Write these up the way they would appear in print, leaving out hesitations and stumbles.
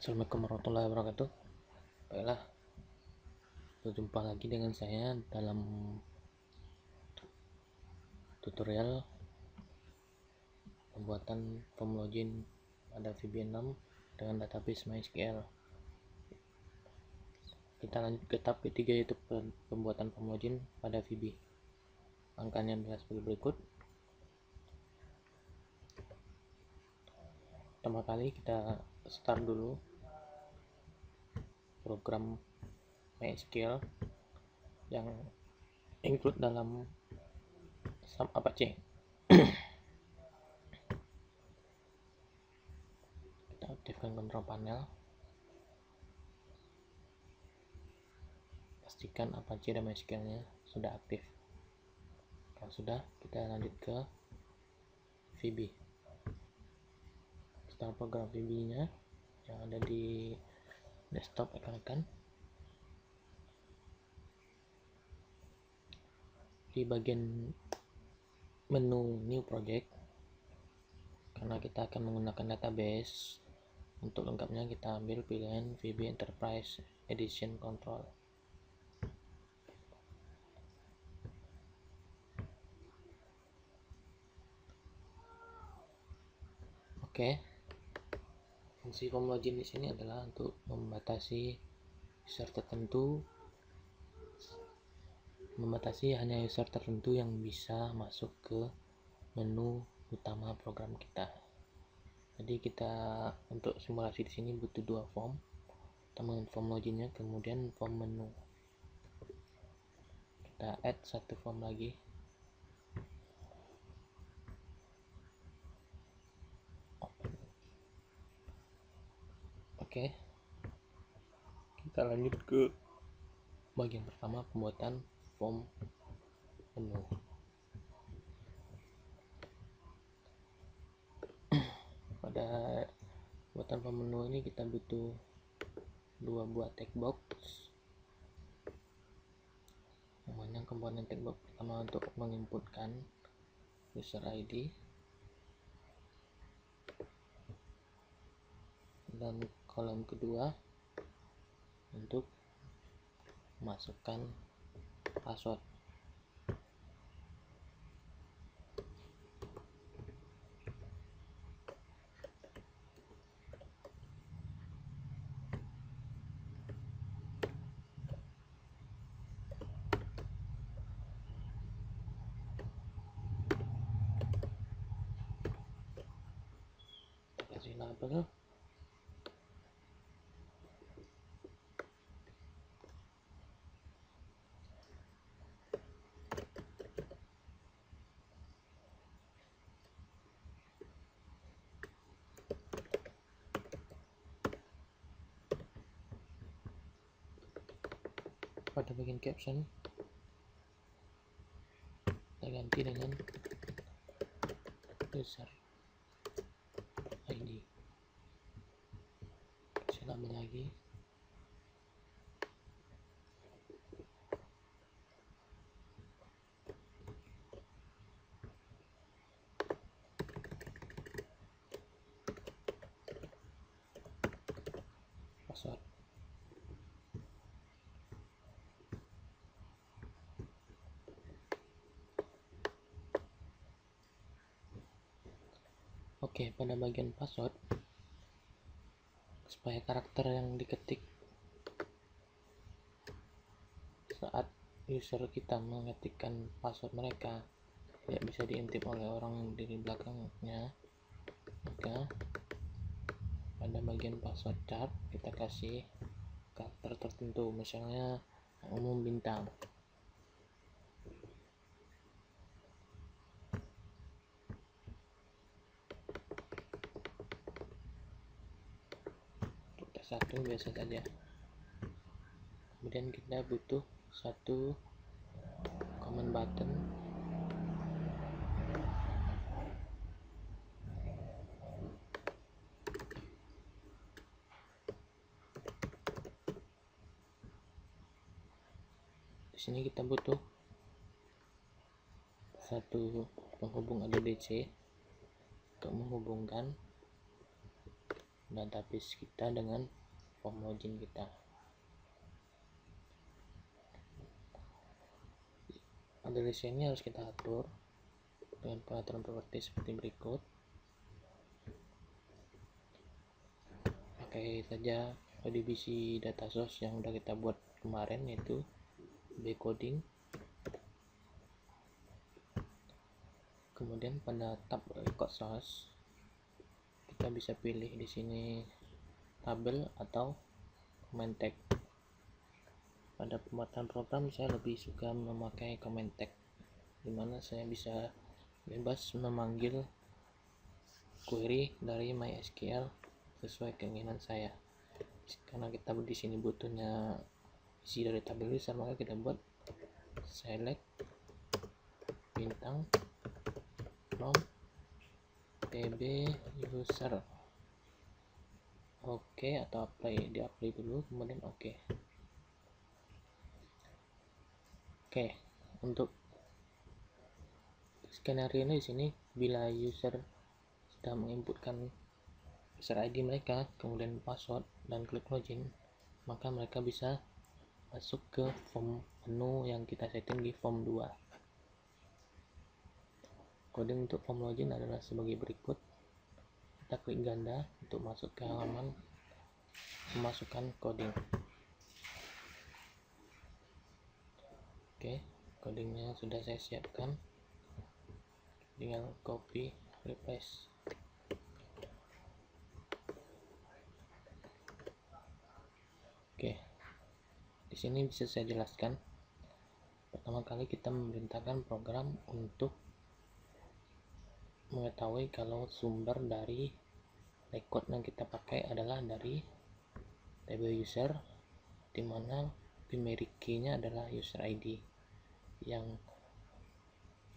Assalamualaikum warahmatullahi wabarakatuh. Baiklah, berjumpa lagi dengan saya dalam tutorial pembuatan form login pada VB6 dengan database MySQL. Kita lanjut ke tahap ketiga, yaitu pembuatan form login pada VB. Langkahnya adalah sebagai berikut. Pertama kali kita start dulu program MySQL yang include dalam SAP Apache. Kita aktifkan control panel, pastikan Apache dan MySQL nya sudah aktif. Kalau sudah, kita lanjut ke VB. Install program VB nya yang ada di desktop rekan-rekan. Di bagian menu new project, karena kita akan menggunakan database, untuk lengkapnya kita ambil pilihan VB Enterprise Edition Control. Oke. Fungsi form login di sini adalah untuk membatasi user tertentu, hanya user tertentu yang bisa masuk ke menu utama program kita. Jadi kita untuk simulasi di sini butuh dua form, pertama form loginnya, kemudian form menu. Kita add satu form lagi. Oke, kita lanjut ke bagian pertama, pembuatan form menu. Pada pembuatan form menu ini kita butuh dua buah text box. Yang mana komponen text box pertama untuk menginputkan user ID, dan kolom kedua untuk masukkan password. Kasih label. Pada bagian caption kita ganti dengan user ID. Kasih label lagi. Password. Oke, pada bagian password, supaya karakter yang diketik saat user kita mengetikkan password mereka tidak bisa diintip oleh orang di belakangnya, maka pada bagian password chart kita kasih karakter tertentu, misalnya umum bintang. Satu biasa saja. Kemudian kita butuh satu command button di sini. Kita butuh satu penghubung ADDC untuk menghubungkan database kita dengan form login kita. Address ini harus kita atur dengan pengaturan properti seperti berikut. Pakai saja ODBC data source yang udah kita buat kemarin, yaitu bcoding. Kemudian pada tab record source kita bisa pilih di sini tabel atau comment tag. Pada pembuatan program saya lebih suka memakai comment tag, dimana saya bisa bebas memanggil query dari MySQL sesuai keinginan saya. Karena kita di sini butuhnya isi dari tabel user, maka kita buat select bintang from tb user. Oke, atau di apply dulu, kemudian oke. Oke, untuk skenario ini di sini, bila user sudah menginputkan user ID mereka, kemudian password dan klik login, maka mereka bisa masuk ke form menu yang kita setting di form 2. Kode untuk form login adalah sebagai berikut. Kita klik ganda untuk masuk ke halaman memasukkan coding. Oke, codingnya sudah saya siapkan, tinggal copy replace. Oke, di sini bisa saya jelaskan. Pertama kali kita memerintahkan program untuk mengetahui kalau sumber dari record yang kita pakai adalah dari table user, dimana primary key-nya adalah user ID yang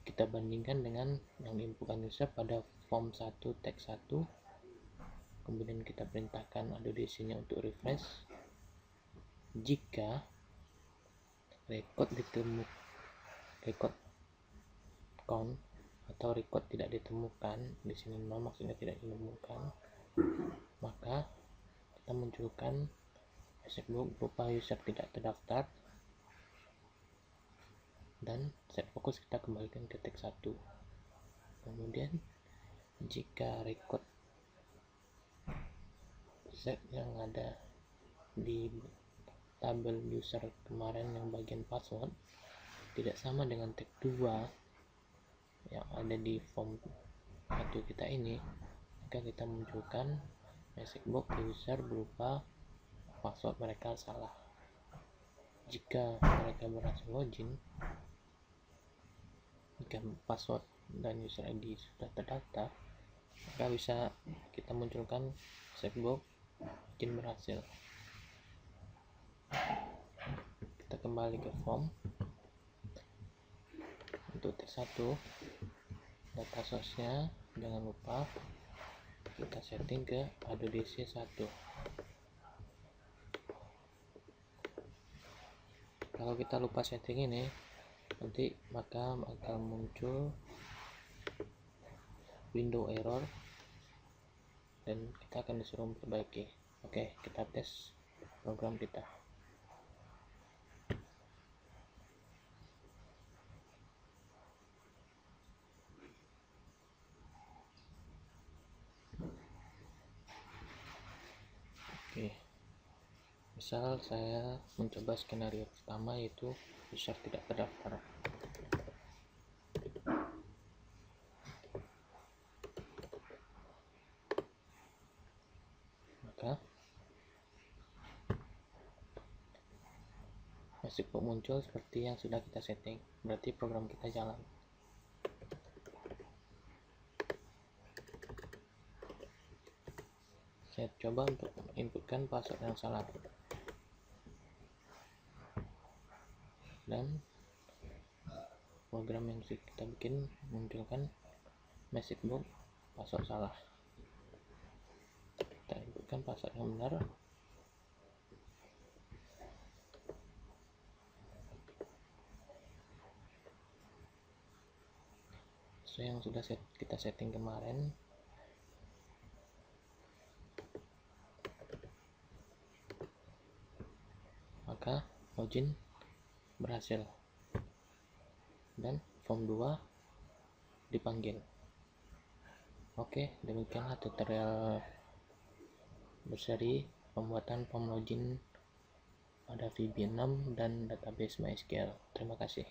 kita bandingkan dengan yang diinputkan user pada form 1 teks 1. Kemudian kita perintahkan address-nya untuk refresh. Jika record count atau record tidak ditemukan, di sini nol maksudnya tidak ditemukan, maka kita munculkan message box berupa user tidak terdaftar, dan set fokus kita kembalikan ke teks 1. Kemudian jika record set yang ada di tabel user kemarin yang bagian password tidak sama dengan tag 2 yang ada di form 1 kita ini, maka kita munculkan message box user berupa password mereka salah. Jika mereka berhasil login, jika password dan user ID sudah terdaftar, maka bisa kita munculkan message box login berhasil. Kita kembali ke form. Untuk teks 1 data source-nya jangan lupa kita setting ke ADDC 1. Kalau kita lupa setting ini, nanti maka akan muncul window error dan kita akan disuruh memperbaiki. Oke, kita tes program kita. Oke, misal saya mencoba skenario pertama, yaitu user tidak terdaftar. Maka message box muncul seperti yang sudah kita setting, berarti program kita jalan. Saya coba untuk inputkan password yang salah, dan program yang kita bikin munculkan message box password salah. Kita inputkan password yang benar. Sesuai yang sudah kita setting kemarin. login berhasil dan form 2 dipanggil. Oke, demikianlah tutorial berseri pembuatan form login pada VB6 dan database MySQL. Terima kasih.